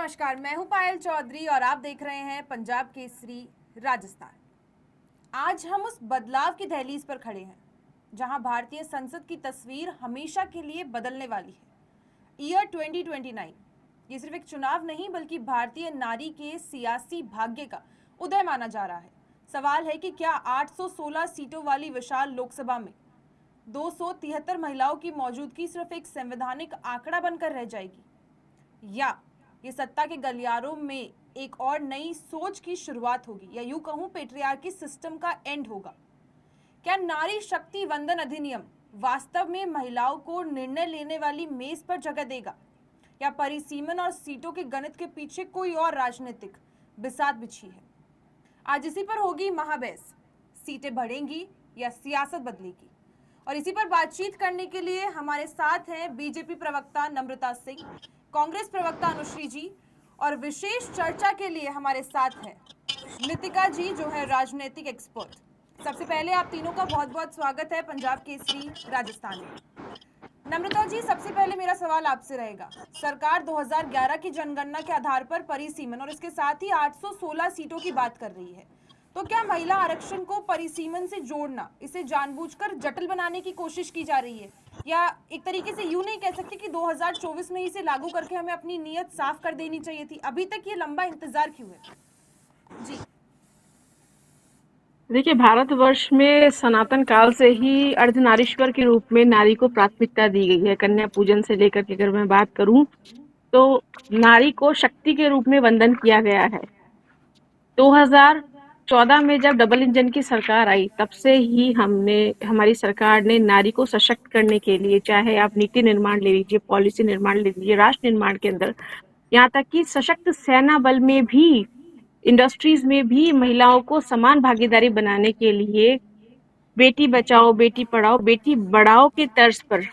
नमस्कार, मैं हूं पायल चौधरी और आप देख रहे हैं पंजाब केसरी राजस्थान। आज हम उस बदलाव की दहलीज पर खड़े हैं जहां भारतीय संसद की तस्वीर हमेशा के लिए बदलने वाली है। ईयर 2029 ये सिर्फ एक चुनाव नहीं बल्कि भारतीय नारी के सियासी भाग्य का उदय माना जा रहा है। सवाल है कि क्या 816 सीटों वाली विशाल लोकसभा में 273 महिलाओं की मौजूदगी सिर्फ एक संवैधानिक आंकड़ा बनकर रह जाएगी, या ये सत्ता के गलियारों में एक और नई सोच की शुरुआत होगी, या यूं कहूं पेट्रियार्की सिस्टम का एंड होगा। क्या नारी शक्ति वंदन अधिनियम वास्तव में महिलाओं को निर्णय लेने वाली मेज पर जगह देगा, या परिसीमन और सीटों के गणित के पीछे कोई और राजनीतिक बिसात बिछी है? आज इसी पर होगी महाबहस। सीटें बढ़ेंगी या सियासत बदलेगी? और इसी पर बातचीत करने के लिए हमारे साथ हैं बीजेपी प्रवक्ता नम्रता सिंह, कांग्रेस प्रवक्ता अनुश्री जी, और विशेष चर्चा के लिए हमारे साथ हैं नितिका जी जो है राजनीतिक एक्सपर्ट। सबसे पहले आप तीनों का बहुत बहुत स्वागत है पंजाब केसरी राजस्थान में। नम्रता जी, सबसे पहले मेरा सवाल आपसे रहेगा। सरकार 2011 की जनगणना के आधार पर परिसीमन और इसके साथ ही 816 सीटों की बात कर रही है, तो क्या महिला आरक्षण को परिसीमन से जोड़ना, इसे जानबूझकर जटिल बनाने की कोशिश की जा रही है, या एक तरीके से यूं नहीं कह सकते कि 2024 में इसे लागू करके हमें अपनी नीयत साफ कर देनी चाहिए थी? अभी तक ये लंबा इंतजार क्यों है? जी देखिए, भारतवर्ष में सनातन काल से ही अर्धनारीश्वर के रूप में नारी को प्राथमिकता दी गई है। कन्या पूजन से लेकर के अगर मैं बात करूं तो नारी को शक्ति के रूप में वंदन किया गया है। 2014 में जब डबल इंजन की सरकार आई, तब से ही हमारी सरकार ने नारी को सशक्त करने के लिए, चाहे आप नीति निर्माण ले लीजिए, पॉलिसी निर्माण ले लीजिए, राष्ट्र निर्माण के अंदर, यहाँ तक कि सशक्त सेना बल में भी, इंडस्ट्रीज में भी महिलाओं को समान भागीदारी बनाने के लिए बेटी बचाओ, बेटी पढ़ाओ, बेटी बढ़ाओ के तर्ज पर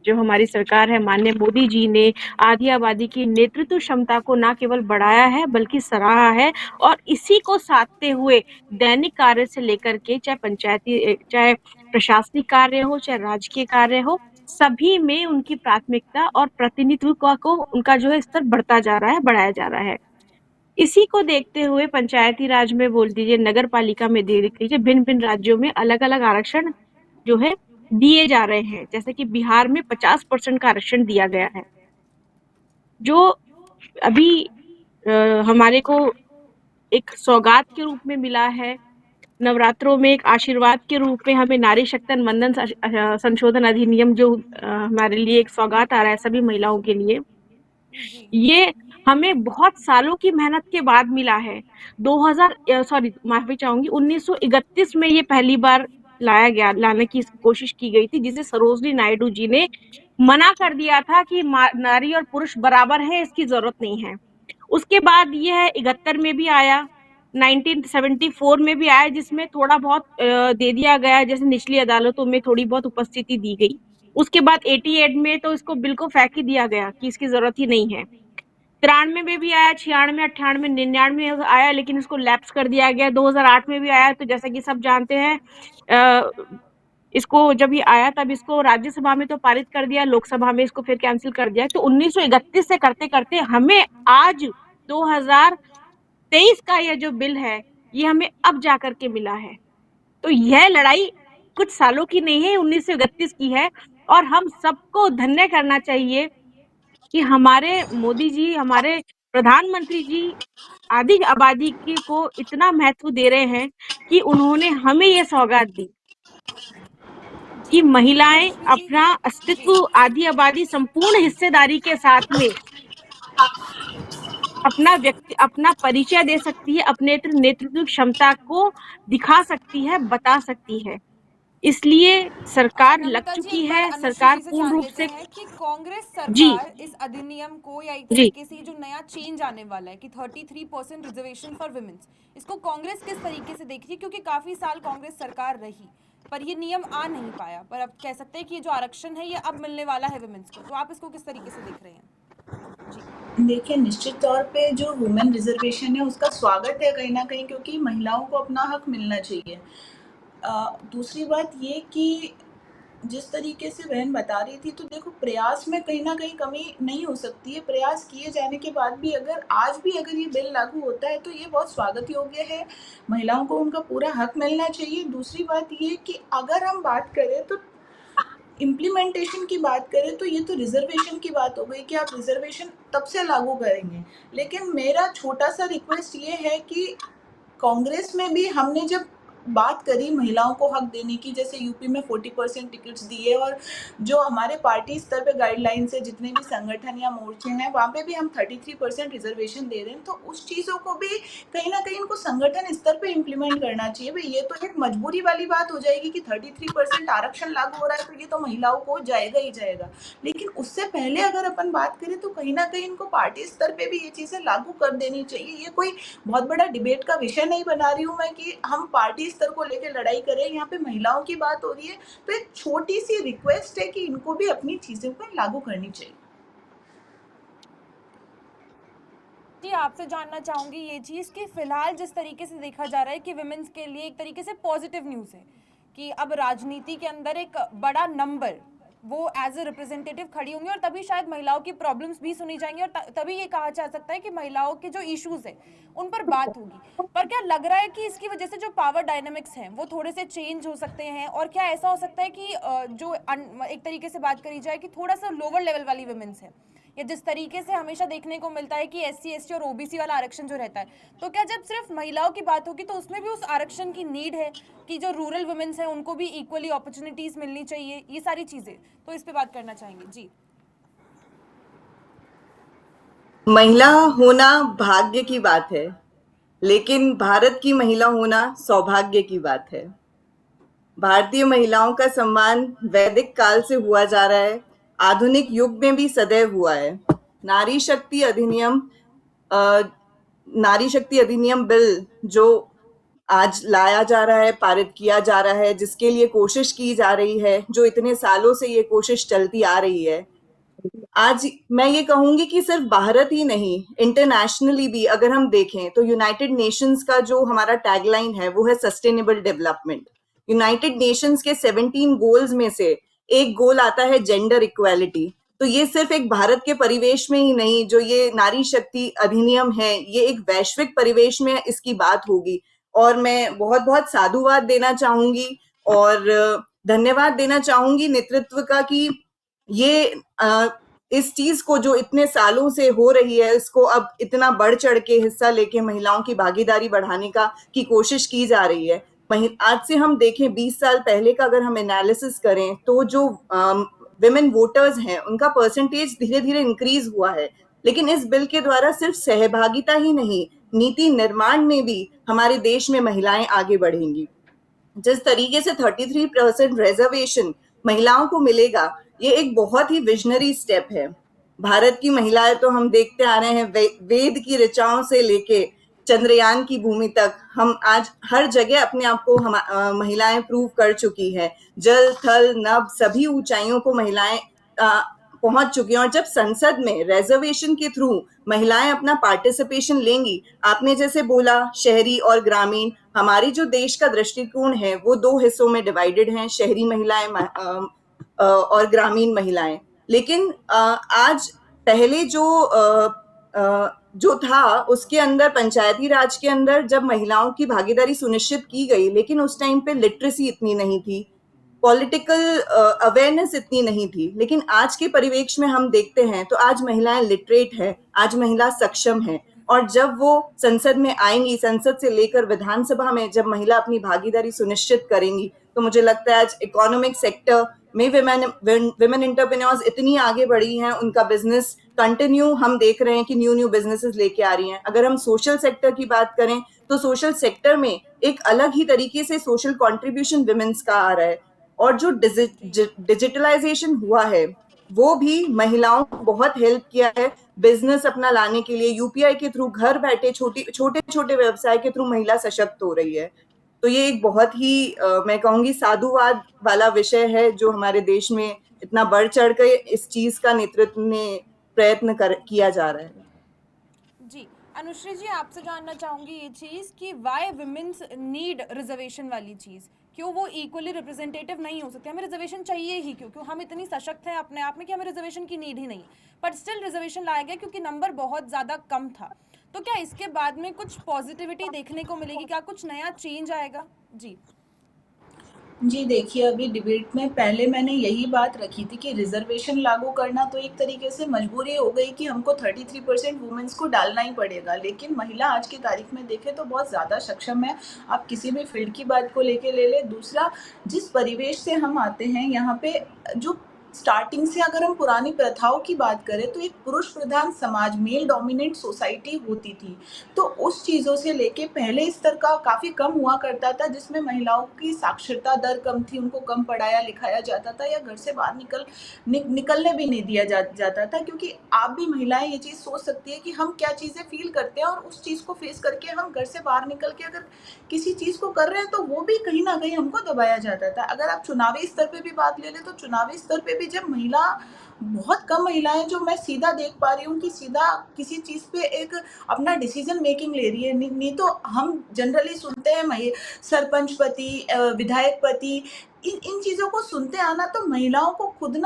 जो हमारी सरकार है, माननीय मोदी जी ने आधी आबादी की नेतृत्व क्षमता को ना केवल बढ़ाया है बल्कि सराहा है। और इसी को साधते हुए दैनिक कार्य से लेकर के, चाहे प्रशासनिक कार्य हो, चाहे राजकीय कार्य हो, सभी में उनकी प्राथमिकता और प्रतिनिधित्व को उनका जो है स्तर बढ़ता जा रहा है, बढ़ाया जा रहा है। इसी को देखते हुए पंचायती राज में बोल दीजिए, नगर पालिका में देख लीजिए, भिन्न भिन्न राज्यों में अलग अलग आरक्षण जो है दिए जा रहे हैं। जैसे कि बिहार में 50% का आरक्षण दिया गया है, जो अभी हमारे को एक सौगात के रूप में मिला है। नवरात्रों में एक आशीर्वाद के रूप में हमें नारी शक्ति वंदन संशोधन अधिनियम जो हमारे लिए एक सौगात आ रहा है सभी महिलाओं के लिए, जी ये हमें बहुत सालों की मेहनत के बाद मिला है। 1931 में ये पहली बार लाने की कोशिश की गई थी, जिसे सरोजनी नायडू जी ने मना कर दिया था कि नारी और पुरुष बराबर है, इसकी जरूरत नहीं है। उसके बाद यह 71 में भी आया, 1974 में भी आया, जिसमें थोड़ा बहुत दे दिया गया, जैसे निचली अदालतों में थोड़ी बहुत उपस्थिति दी गई। उसके बाद 88 में तो इसको बिल को फेंक ही दिया गया कि इसकी जरूरत ही नहीं है। 93 में भी आया, 96, 98, 99 में आया, लेकिन इसको लैप्स कर दिया गया। 2008 में भी आया, तो जैसा कि सब जानते हैं, इसको जब ये आया तब इसको राज्यसभा में तो पारित कर दिया, लोकसभा में इसको फिर कैंसिल कर दिया। तो 1931 से करते करते हमें आज 2023 का ये जो बिल है, ये हमें अब जाकर के मिला है। तो यह लड़ाई कुछ सालों की नहीं है, 1931 की है। और हम सबको धन्य करना चाहिए कि हमारे मोदी जी, हमारे प्रधानमंत्री जी आधी आबादी को इतना महत्व दे रहे हैं कि उन्होंने हमें ये सौगात दी कि जी महिलाएं अनुश्री जी। अपना जी अस्तित्व, आधी आबादी संपूर्ण हिस्सेदारी के साथ में अपना परिचय दे सकती है, अपने नेतृत्व क्षमता को दिखा सकती है, बता सकती है। इसलिए सरकार लग नम्रता जी, चुकी एक बार है, अनुश्री सरकार जी से पूर्ण जान रूप लेते से। हैं कि कांग्रेस जी सरकार इस अधिनियम को, या एक जी तरीके से जो नया चेंज आने वाला है कि 33% रिजर्वेशन फॉर वुमेन्स, इसको कांग्रेस किस तरीके से देख रही है? क्योंकि काफी साल कांग्रेस सरकार रही पर ये नियम आ नहीं पाया, पर अब कह सकते हैं कि ये जो आरक्षण है ये अब मिलने वाला है वुमेन्स को, तो आप इसको किस तरीके से देख रहे हैं? जी देखिए, निश्चित तौर पे जो वुमेन रिजर्वेशन है उसका स्वागत है कहीं ना कहीं, क्योंकि महिलाओं को अपना हक मिलना चाहिए। दूसरी बात ये कि जिस तरीके से बहन बता रही थी, तो देखो प्रयास में कहीं न कहीं कमी नहीं हो सकती है। प्रयास किए जाने के बाद भी अगर आज भी अगर ये बिल लागू होता है, तो ये बहुत स्वागत योग्य है। महिलाओं को उनका पूरा हक मिलना चाहिए। दूसरी बात ये कि अगर हम बात करें तो इम्प्लीमेंटेशन की बात करें, तो ये तो रिजर्वेशन की बात हो गई कि आप रिजर्वेशन तब से लागू करेंगे। लेकिन मेरा छोटा-सा रिक्वेस्ट ये है कि कांग्रेस में भी हमने जब बात करी महिलाओं को हक देने की, जैसे यूपी में 40% टिकट्स दिए, और जो हमारे पार्टी स्तर पे गाइडलाइंस है, जितने भी संगठन या मोर्चे हैं, वहाँ पे भी हम 33% रिजर्वेशन दे रहे हैं। तो उस चीज़ों को भी कहीं न कहीं इनको संगठन स्तर पे इम्प्लीमेंट करना चाहिए। भई ये तो एक मजबूरी वाली बात हो जाएगी कि 33% आरक्षण लागू हो रहा है, तो ये तो महिलाओं को जाएगा ही जाएगा। लेकिन उससे पहले अगर अपन बात करें, तो कहीं न कहीं इनको पार्टी स्तर पे भी ये चीज़ें लागू कर देनी चाहिए। ये कोई बहुत बड़ा डिबेट का विषय नहीं बना रही हूँ मैं कि हम पार्टी स्तर को लेके लड़ाई करें। यहाँ पे महिलाओं की बात हो रही है, तो एक छोटी सी रिक्वेस्ट है कि इनको भी अपनी चीज़ों को लागू करनी चाहिए। जी, आपसे जानना चाहूँगी ये चीज़ कि फ़िलहाल जिस तरीके से देखा जा रहा है कि विमेंस के लिए एक तरीके से पॉजिटिव न्यूज़ है कि अब राजनीति के अंदर एक बड़ा नंबर वो एज ए रिप्रेजेंटेटिव खड़ी होंगी और तभी शायद महिलाओं की प्रॉब्लम्स भी सुनी जाएंगी और तभी ये कहा जा सकता है कि महिलाओं के जो इश्यूज है उन पर बात होगी। पर क्या लग रहा है कि इसकी वजह से जो पावर डायनामिक्स हैं वो थोड़े से चेंज हो सकते हैं, और क्या ऐसा हो सकता है कि एक तरीके से बात करी जाए कि थोड़ा सा लोअर लेवल वाली वुमेन्स है, या जिस तरीके से हमेशा देखने को मिलता है कि एससी एसटी और ओबीसी वाला आरक्षण जो रहता है, तो क्या जब सिर्फ महिलाओं की बात होगी तो उसमें भी उस आरक्षण की नीड है कि जो रूरल वुमेन्स हैं उनको भी इक्वली अपॉर्चुनिटीज मिलनी चाहिए, ये सारी चीजें, तो इस पे बात करना चाहेंगे जी। महिला होना भाग्य की बात है, लेकिन भारत की महिला होना सौभाग्य की बात है। भारतीय महिलाओं का सम्मान वैदिक काल से हुआ जा रहा है, आधुनिक युग में भी सदैव हुआ है। नारी शक्ति अधिनियम नारी शक्ति अधिनियम बिल जो आज लाया जा रहा है, पारित किया जा रहा है, जिसके लिए कोशिश की जा रही है, जो इतने सालों से ये कोशिश चलती आ रही है, आज मैं ये कहूंगी कि सिर्फ भारत ही नहीं, इंटरनेशनली भी अगर हम देखें तो यूनाइटेड नेशंस का जो हमारा टैगलाइन है वो है सस्टेनेबल डेवलपमेंट। यूनाइटेड नेशंस के 17 गोल्स में से एक गोल आता है जेंडर इक्वालिटी। तो ये सिर्फ एक भारत के परिवेश में ही नहीं, जो ये नारी शक्ति अधिनियम है, ये एक वैश्विक परिवेश में इसकी बात होगी। और मैं बहुत बहुत साधुवाद देना चाहूंगी और धन्यवाद देना चाहूंगी नेतृत्व का कि ये इस चीज को जो इतने सालों से हो रही है, इसको अब इतना बढ़ चढ़ के हिस्सा लेके महिलाओं की भागीदारी बढ़ाने की कोशिश की जा रही है। आज से हम देखें 20 साल पहले का अगर हम एनालिसिस करें तो जो विमेन वोटर्स हैं उनका परसेंटेज धीरे धीरे इंक्रीज हुआ है, लेकिन इस बिल के द्वारा सिर्फ सहभागिता ही नहीं, नीति निर्माण में भी हमारे देश में महिलाएं आगे बढ़ेंगी। जिस तरीके से 33% रिजर्वेशन महिलाओं को मिलेगा, ये एक बहुत ही विजनरी स्टेप है। भारत की महिलाएं तो हम देखते आ रहे हैं, वेद की ऋचाओं से लेके चंद्रयान की भूमि तक हम आज हर जगह अपने आप को महिलाएं प्रूव कर चुकी है। जल थल नभ सभी ऊंचाइयों को महिलाएं पहुंच चुकी हैं। और जब संसद में रिजर्वेशन के थ्रू महिलाएं अपना पार्टिसिपेशन लेंगी, आपने जैसे बोला शहरी और ग्रामीण, हमारी जो देश का दृष्टिकोण है वो दो हिस्सों में डिवाइडेड है, शहरी महिलाएं और ग्रामीण महिलाएं। लेकिन आज पहले जो था उसके अंदर पंचायती राज के अंदर जब महिलाओं की भागीदारी सुनिश्चित की गई, लेकिन उस टाइम पे लिटरेसी इतनी नहीं थी, पॉलिटिकल अवेयरनेस इतनी नहीं थी। लेकिन आज के परिवेश में हम देखते हैं तो आज महिलाएं लिटरेट है, आज महिला सक्षम है, और जब वो संसद में आएंगी, संसद से लेकर विधानसभा में जब महिला अपनी भागीदारी सुनिश्चित करेंगी, तो मुझे लगता है आज इकोनॉमिक सेक्टर में विमेन एंटरप्रेन्योर्स इतनी आगे बढ़ी हैं, उनका बिजनेस कंटिन्यू हम देख रहे हैं कि न्यू बिजनेसेस लेके आ रही हैं। अगर हम सोशल सेक्टर की बात करें तो सोशल सेक्टर में एक अलग ही तरीके से सोशल कंट्रीब्यूशन विमेन्स का आ रहा है, और जो डिजिटलाइजेशन हुआ है वो भी महिलाओं को बहुत हेल्प किया है बिजनेस अपना लाने के लिए। यूपीआई के थ्रू घर बैठे छोटे छोटे व्यवसाय के थ्रू महिला सशक्त हो रही है। तो ये एक बहुत ही मैं कहूंगी साधुवाद वाला विषय है जो हमारे देश में इतना बढ़ चढ़ कर इस चीज का नेतृत्व में किया जा रहा है। जी अनुश्री जी, आपसे जानना चाहूंगी ये चीज कि वाई विमेन्स नीड रिजर्वेशन वाली चीज, क्यों वो इक्वली रिप्रेजेंटेटिव नहीं हो सकते? हमें रिजर्वेशन चाहिए ही क्यों? क्यों हम इतनी सशक्त हैं अपने आप में कि हमें रिजर्वेशन की नीड ही नहीं? पर स्टिल रिजर्वेशन लाया गया क्योंकि नंबर बहुत ज़्यादा कम था। तो क्या इसके बाद में कुछ पॉजिटिविटी देखने को मिलेगी? क्या कुछ नया चेंज आएगा? जी। जी देखिए, अभी डिबेट में पहले मैंने यही बात रखी थी कि रिज़र्वेशन लागू करना तो एक तरीके से मजबूरी हो गई कि हमको 33% वुमेन्स को डालना ही पड़ेगा। लेकिन महिला आज की तारीख में देखें तो बहुत ज़्यादा सक्षम है। आप किसी भी फील्ड की बात को लेके ले लें। दूसरा, जिस परिवेश से हम आते हैं यहाँ पे जो स्टार्टिंग से अगर हम पुरानी प्रथाओं की बात करें तो एक पुरुष प्रधान समाज, मेल डोमिनेंट सोसाइटी होती थी। तो उस चीज़ों से लेके पहले स्तर का काफ़ी कम हुआ करता था, जिसमें महिलाओं की साक्षरता दर कम थी, उनको कम पढ़ाया लिखाया जाता था या घर से बाहर निकलने भी नहीं दिया जाता था, क्योंकि आप भी महिलाएं ये चीज़ सोच सकती है कि हम क्या चीज़ें फील करते हैं और उस चीज़ को फेस करके हम घर से बाहर निकल के अगर किसी चीज़ को कर रहे हैं तो वो भी कहीं ना कहीं हमको दबाया जाता था। अगर आप चुनावी स्तर पे भी बात ले लें तो चुनावी स्तर पे भी जब महिला, बहुत कम महिलाएं जो मैं सीधा देख पा रही हूँ कि सीधा किसी चीज़ पे एक अपना डिसीजन मेकिंग ले रही है। नहीं तो हम जनरली सुनते हैं सरपंच पति, विधायक पति, इन चीज़ों को सुनते आना, तो महिलाओं को खुद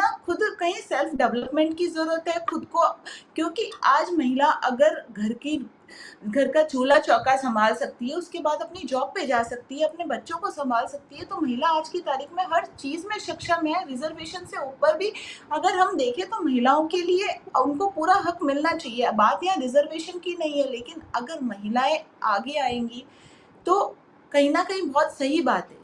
कहीं सेल्फ डेवलपमेंट की ज़रूरत है खुद को, क्योंकि आज महिला अगर घर का चूल्हा चौका संभाल सकती है, उसके बाद अपनी जॉब पे जा सकती है, अपने बच्चों को संभाल सकती है, तो महिला आज की तारीख में हर चीज़ में सक्षम है। रिजर्वेशन से ऊपर भी अगर हम देखें तो महिलाओं के लिए उनको पूरा हक मिलना चाहिए। बात यहाँ रिजर्वेशन की नहीं है, लेकिन अगर महिलाएं आगे आएंगी तो कहीं ना कहीं बहुत सही बात है।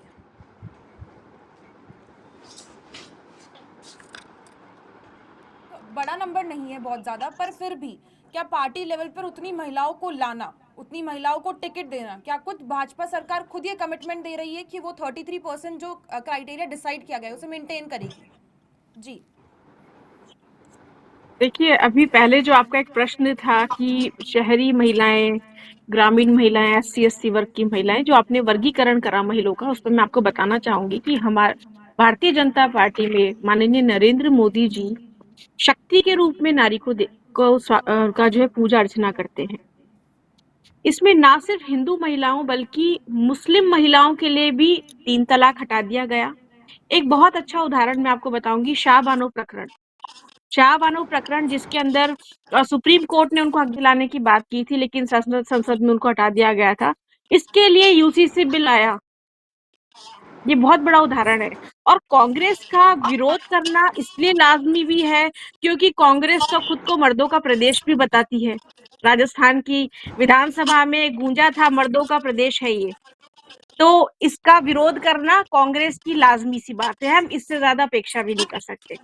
बड़ा नंबर नहीं है बहुत ज़्यादा, पर फिर भी क्या पार्टी लेवल पर उतनी महिलाओं को लाना, उतनी महिलाओं को टिकट देना, क्या खुद भाजपा सरकार खुद ये कमिटमेंट दे रही है कि वो 33% जो क्राइटेरिया डिसाइड किया गया है उसे मेंटेन करेगी? जी। देखिए, अभी पहले जो आपका एक प्रश्न था कि शहरी महिलाएं, ग्रामीण महिलाएं, SC वर्ग की महिलाएं, जो आपने वर्गीकरण करा महिलाओं का, उस पर मैं आपको बताना चाहूंगी कि हमारे भारतीय जनता पार्टी में माननीय नरेंद्र मोदी जी शक्ति के रूप में नारी का जो है पूजा अर्चना करते हैं। इसमें ना सिर्फ हिंदू महिलाओं बल्कि मुस्लिम महिलाओं के लिए भी 3 तलाक हटा दिया गया। एक बहुत अच्छा उदाहरण मैं आपको बताऊंगी, शाहबानो प्रकरण। शाहबानो प्रकरण जिसके अंदर सुप्रीम कोर्ट ने उनको हक दिलाने की बात की थी, लेकिन संसद में उनको हटा दिया गया था। इसके लिए UCC बिल आया। ये बहुत बड़ा उदाहरण है। और कांग्रेस का विरोध करना इसलिए लाजमी भी है क्योंकि कांग्रेस तो खुद को मर्दों का प्रदेश भी बताती है। राजस्थान की विधानसभा में गूंजा था, मर्दों का प्रदेश है ये। तो इसका विरोध करना कांग्रेस की लाजमी सी बात है, हम इससे ज्यादा अपेक्षा भी नहीं कर सकते।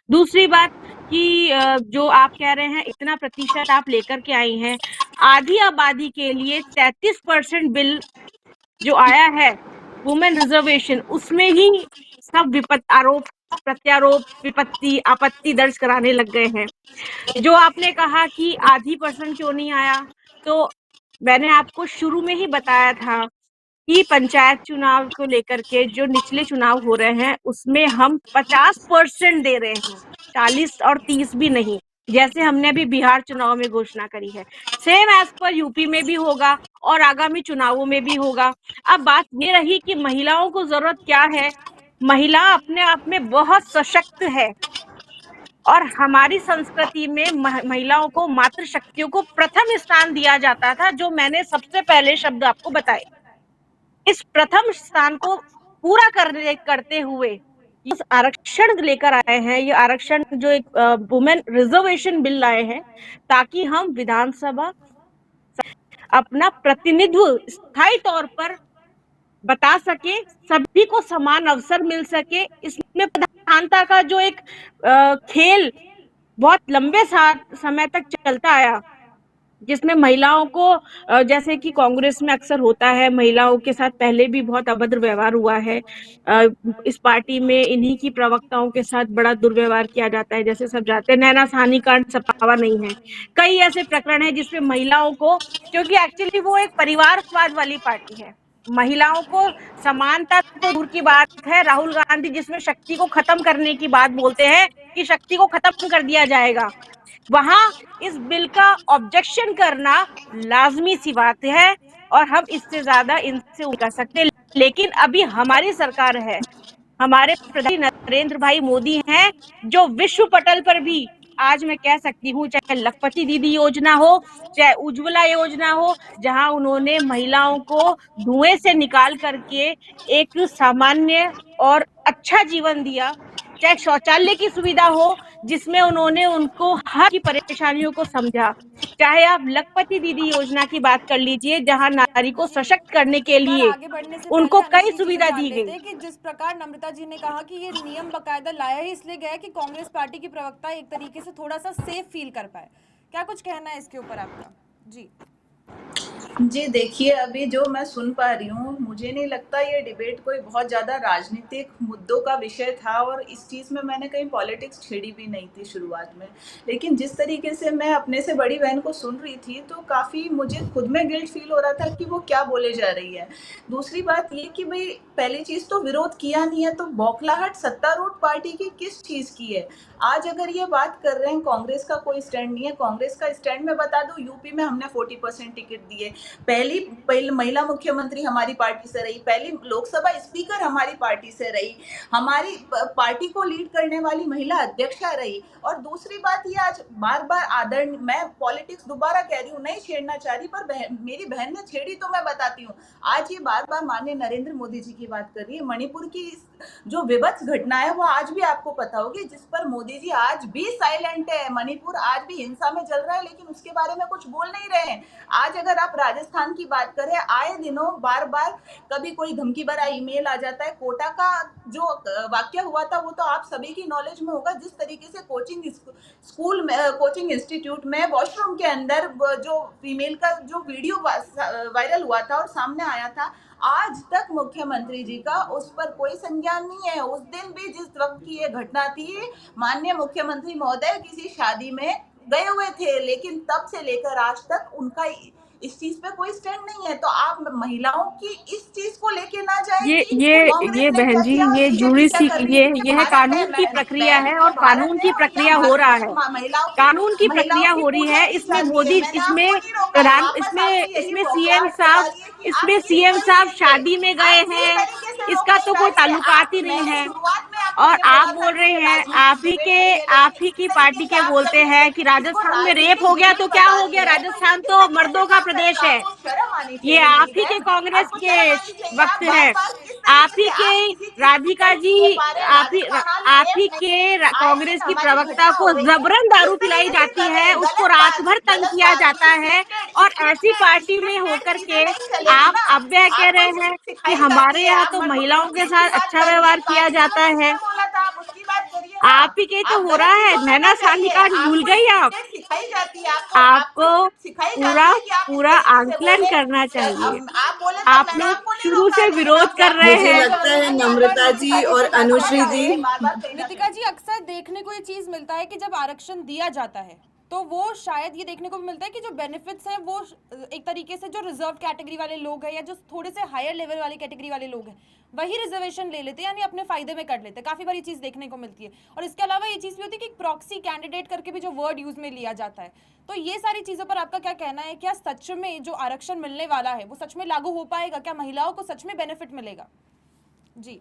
दूसरी बात कि जो आप कह रहे हैं इतना प्रतिशत आप लेकर के आई हैं, आधी आबादी के लिए 33% बिल जो आया है वुमेन रिजर्वेशन, उसमें ही सब आरोप प्रत्यारोप, विपत्ति, आपत्ति दर्ज कराने लग गए हैं। जो आपने कहा कि आधी % क्यों नहीं आया, तो मैंने आपको शुरू में ही बताया था कि पंचायत चुनाव को लेकर के जो निचले चुनाव हो रहे हैं उसमें हम 50% दे रहे हैं, 40 और 30 भी नहीं, जैसे हमने अभी बिहार चुनाव में घोषणा करी है। सेम एज पर यूपी में भी होगा और आगामी चुनावों में भी होगा। अब बात ये रही कि महिलाओं को जरूरत क्या है। महिला अपने आप में बहुत सशक्त है और हमारी संस्कृति में महिलाओं को, मातृशक्तियों को प्रथम स्थान दिया जाता था, जो मैंने सबसे पहले शब्द आपको बताए। इस प्रथम स्थान को पूरा करते हुए इस आरक्षण लेकर आए हैं। ये आरक्षण जो एक वुमेन रिजर्वेशन बिल लाए हैं ताकि हम विधानसभा अपना प्रतिनिधित्व स्थायी तौर पर बता सके, सभी को समान अवसर मिल सके। इसमें प्रधानता का जो एक खेल बहुत लंबे समय तक चलता आया, जिसमें महिलाओं को, जैसे कि कांग्रेस में अक्सर होता है, महिलाओं के साथ पहले भी बहुत अभद्र व्यवहार हुआ है। इस पार्टी में इन्हीं की प्रवक्ताओं के साथ बड़ा दुर्व्यवहार किया जाता है। जैसे सब जानते हैं, नैना साहनी कांड सपावा नहीं है। कई ऐसे प्रकरण है जिसमें महिलाओं को, क्योंकि एक्चुअली वो एक परिवारवाद वाली पार्टी है, महिलाओं को समानता तो दूर की बात है। राहुल गांधी जिसमें शक्ति को खत्म करने की बात बोलते हैं कि शक्ति को खत्म कर दिया जाएगा, वहां इस बिल का ऑब्जेक्शन करना लाजमी सी बात है और हम इससे ज्यादा इनसे कर सकते। लेकिन अभी हमारी सरकार है, हमारे प्रधानमंत्री नरेंद्र भाई मोदी हैं, जो विश्व पटल पर भी आज मैं कह सकती हूँ, चाहे लखपति दीदी योजना हो, चाहे उज्ज्वला योजना हो, जहां उन्होंने महिलाओं को धुएं से निकाल करके एक सामान्य और अच्छा जीवन दिया, चाहे शौचालय की सुविधा हो जिसमें उन्होंने उनको हर की परेशानियों को समझा, चाहे आप लखपति दीदी योजना की बात कर लीजिए, जहां नारी को सशक्त करने के पर लिए आगे बढ़ने से उनको पहले कई अनुश्री जी सुविधा जान दी लेते गई। हैं कि जिस प्रकार नम्रता जी ने कहा कि ये नियम बकायदा लाया ही इसलिए गया है कि कांग्रेस पार्टी की प्रवक्ता एक तरीके से थोड़ा सा सेफ फील कर पाए। क्या कुछ कहना है इसके ऊपर आपका? जी जी देखिए, अभी जो मैं सुन पा रही हूँ, मुझे नहीं लगता ये डिबेट कोई बहुत ज़्यादा राजनीतिक मुद्दों का विषय था, और इस चीज़ में मैंने कहीं पॉलिटिक्स छेड़ी भी नहीं थी शुरुआत में। लेकिन जिस तरीके से मैं अपने से बड़ी बहन को सुन रही थी, तो काफ़ी मुझे खुद में गिल्ट फील हो रहा था कि वो क्या बोले जा रही है। दूसरी बात ये कि भई पहली चीज़ तो विरोध किया नहीं है, तो बौखलाहट सत्तारूढ़ पार्टी की किस चीज़ की है? आज अगर ये बात कर रहे हैं, कांग्रेस का कोई स्टैंड नहीं है। कांग्रेस का स्टैंड मैं बता दूँ, यूपी में हमने 40% टिकट दिए। पहली महिला मुख्यमंत्री हमारी पार्टी से रही, पहली लोकसभा स्पीकर हमारी पार्टी से रही, हमारी पार्टी को लीड करने वाली महिला अध्यक्षा रही। और दूसरी बात ये, आज बार बार आदरणीय, मैं पॉलिटिक्स दोबारा कह रही हूँ, नहीं छेड़ना चाह रही, पर मेरी बहन ने छेड़ी तो मैं बताती हूँ। आज ये बार बार माननीय नरेंद्र मोदी जी की बात कर रही है। मणिपुर की जो विभत्स घटना है वो आज भी आपको पता होगी, जिस पर मोदी जी आज भी साइलेंट है। मणिपुर आज भी हिंसा में जल रहा है, लेकिन उसके बारे में कुछ बोल नहीं रहे हैं। आज अगर आप राजस्थान की बात करें, आए दिनों बार बार कभी कोई धमकी भरा ईमेल आ जाता है। कोटा का जो वाक्य हुआ था वो तो आप सभी की नॉलेज में होगा, जिस तरीके से स्कूल में, कोचिंग इंस्टीट्यूट में वॉशरूम के अंदर जो फीमेल का जो वीडियो वायरल हुआ था और सामने आया था, आज तक मुख्यमंत्री जी का उस पर कोई संज्ञान नहीं है। उस दिन भी जिस वक्त की ये घटना थी, माननीय मुख्यमंत्री महोदय किसी शादी में गए हुए थे, लेकिन तब से लेकर आज तक उनका इस चीज पे कोई स्टैंड नहीं है। तो आप महिलाओं की इस चीज को लेके ना जाए ये कि ये कांग्रेस ये ने बहन क्या जी, किया और ये बीजेपी क्या जुडिशरी कर रही है। ये ये है भारत है कानून की प्रक्रिया बहन, है, ये और भारत कानून है, की और यहाँ प्रक्रिया हो भारत रहा में है, महिलाओं कानून की प्रक्रिया की हो रही पूजा है। की इसमें जाती है। मोदी, मैंने आपको नहीं रोका है, वापस आपसे यही इसमें सीएम बौखलाहट साहब, निकालिए कि आप किस तरीके शादी में आप गए किस हैं, तरीके से रोक इसका नहीं तो कोई रहे थे। ताल्लुकात आप, ही नहीं मैंने है। शुरुआत में आपको और ये आप बोला था बोल कि रहे ये हैं, राजनीतिक डिबेट नहीं है, आप लेकिन ही इसी की तरीके पार्टी से के आप बोलते जब हैं कि इसको राजस्थान में रेप राजनीतिक हो गया, तो डिबेट क्या बता हो रही गया, है, तो ये राजस्थान किस तो तरीके से मर्दों का काम प्रदेश करेगा? है। आपको शर्म आनी ये चाहिए आप मेरी ही के बहन, कांग्रेस आपको के शर्म आनी चाहिए। आप वक्त बार है। बार किस आप तरीके ही से के आप किसी चीज को राधिका नहीं जी, छू पा रहे हैं। आप ही राजस्थान आज आप सेफ ही नहीं है। के आए दिन कांग्रेस की हमारी प्रवक्ता घटना हो को रही है, जबरन किस दारू पिलाई तरीके से जाती कर रहे है, हैं। उसको गलत रात बात, भर तंग गलत किया बात। जाता ये है, और ऐसी पार्टी में स्क्रिप्टेड होकर चीजें के नहीं चलेगी आप ना। अब यह कह आपको रहे ये हैं चीज कि सिखाई जाती हमारे है। यहाँ आप तो मणिपुर महिलाओं के केस की साथ बात अच्छा कर रही है, व्यवहार किया काली जाता नमक है। किसने बोला था, आप उसकी बात करिए ना। आप ही के तो आप हो गलत रहा है, चीजों में नैना ना साली जाइए। का भूल आपको गई आप। स्क्रिप्टेड सिखाई जाती है, आपको आपको स्क्रिप्ट सिखाई पूरा जाती है कि आप इस पूरा तरीके से आंकलन बोले। करना सर, चाहिए। आप बोले तब आप मैंने लोग आपको नहीं शुरू रोका से है, लेकिन विरोध आप कर व्याख्या रहे मुझे हैं। करने लगता लगे है हैं कि आप नम्रता नितिका जी जी और से बात अनुश्री कर रहे जी, हैं बार बार कहीं ना नितिका कहीं। जी, अक्सर देखने को ये चीज मिलता है कि जब आरक्षण दिया जाता है तो वो शायद ये देखने को भी मिलता है कि जो बेनिफिट्स हैं वो एक तरीके से जो रिजर्व कैटेगरी वाले लोग हैं या जो थोड़े से हायर लेवल वाली कैटेगरी वाले लोग हैं वही रिजर्वेशन ले लेते हैं, यानी अपने फायदे में कर लेते हैं। काफी बार ये चीज देखने को मिलती है। और इसके अलावा ये चीज भी होती है कि प्रॉक्सी कैंडिडेट करके भी जो वर्ड यूज में लिया जाता है। तो ये सारी चीजों पर आपका क्या कहना है? क्या सच में जो आरक्षण मिलने वाला है वो सच में लागू हो पाएगा? क्या महिलाओं को सच में बेनिफिट मिलेगा? जी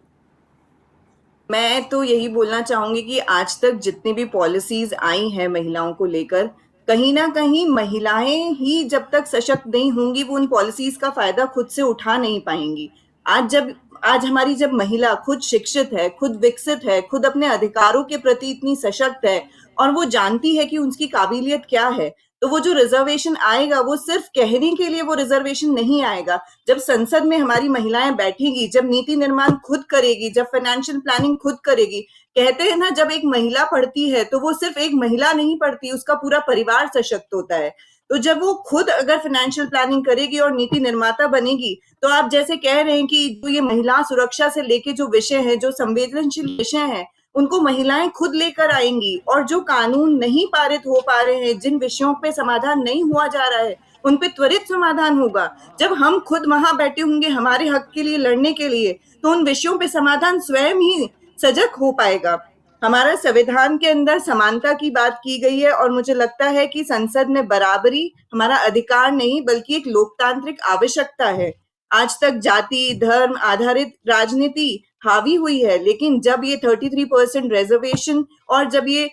मैं तो यही बोलना चाहूंगी कि आज तक जितनी भी पॉलिसीज आई हैं महिलाओं को लेकर, कहीं ना कहीं महिलाएं ही जब तक सशक्त नहीं होंगी वो उन पॉलिसीज का फायदा खुद से उठा नहीं पाएंगी। आज हमारी जब महिला खुद शिक्षित है, खुद विकसित है, खुद अपने अधिकारों के प्रति इतनी सशक्त है और वो जानती है कि उसकी काबिलियत क्या है, तो वो जो रिजर्वेशन आएगा वो सिर्फ कहने के लिए वो रिजर्वेशन नहीं आएगा। जब संसद में हमारी महिलाएं बैठेंगी, जब नीति निर्माण खुद करेगी, जब फाइनेंशियल प्लानिंग खुद करेगी, कहते हैं ना, जब एक महिला पढ़ती है तो वो सिर्फ एक महिला नहीं पढ़ती, उसका पूरा परिवार सशक्त होता है। तो जब वो खुद अगर फाइनेंशियल प्लानिंग करेगी और नीति निर्माता बनेगी, तो आप जैसे कह रहे हैं कि जो ये महिला सुरक्षा से लेके जो विषय है, जो संवेदनशील विषय है, उनको महिलाएं खुद लेकर आएंगी। और जो कानून नहीं पारित हो पा रहे हैं, जिन विषयों पे समाधान नहीं हुआ जा रहा है, उन पे त्वरित समाधान होगा। जब हम खुद वहां बैठे होंगे हमारे हक के लिए लड़ने के लिए, तो उन विषयों पे समाधान स्वयं ही सजग हो पाएगा। हमारा संविधान के अंदर समानता की बात की गई है और मुझे लगता है कि संसद में बराबरी हमारा अधिकार नहीं बल्कि एक लोकतांत्रिक आवश्यकता है। आज तक जाति धर्म आधारित राजनीति हावी हुई है, लेकिन जब ये 33% रिजर्वेशन और जब ये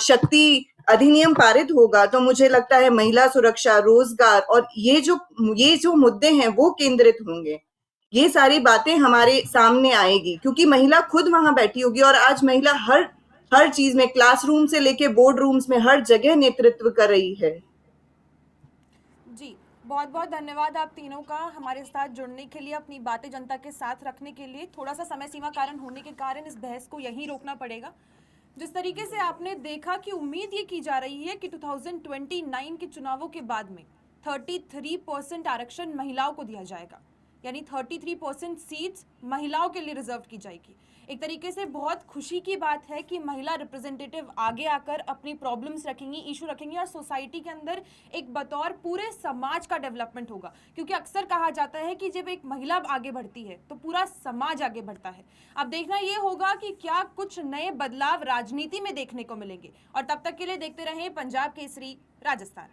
शक्ति अधिनियम पारित होगा तो मुझे लगता है महिला सुरक्षा, रोजगार और ये जो मुद्दे हैं वो केंद्रित होंगे। ये सारी बातें हमारे सामने आएगी क्योंकि महिला खुद वहां बैठी होगी और आज महिला हर चीज में, क्लासरूम से लेके बोर्ड रूम्स में हर जगह नेतृत्व कर रही है। जी, बहुत बहुत धन्यवाद आप तीनों का हमारे साथ जुड़ने के लिए, अपनी बातें जनता के साथ रखने के लिए। थोड़ा सा समय सीमा कारण होने के कारण इस बहस को यहीं रोकना पड़ेगा। जिस तरीके से आपने देखा कि उम्मीद ये की जा रही है कि 2029 के चुनावों के बाद में 33% आरक्षण महिलाओं को दिया जाएगा, यानी 33% सीट्स महिलाओं के लिए रिजर्व की जाएगी। एक तरीके से बहुत खुशी की बात है कि महिला रिप्रेजेंटेटिव आगे आकर अपनी प्रॉब्लम्स रखेंगी, इशू रखेंगी और सोसाइटी के अंदर एक बतौर पूरे समाज का डेवलपमेंट होगा। क्योंकि अक्सर कहा जाता है कि जब एक महिला आगे बढ़ती है तो पूरा समाज आगे बढ़ता है। अब देखना ये होगा कि क्या कुछ नए बदलाव राजनीति में देखने को मिलेंगे। और तब तक के लिए देखते रहें पंजाब केसरी राजस्थान।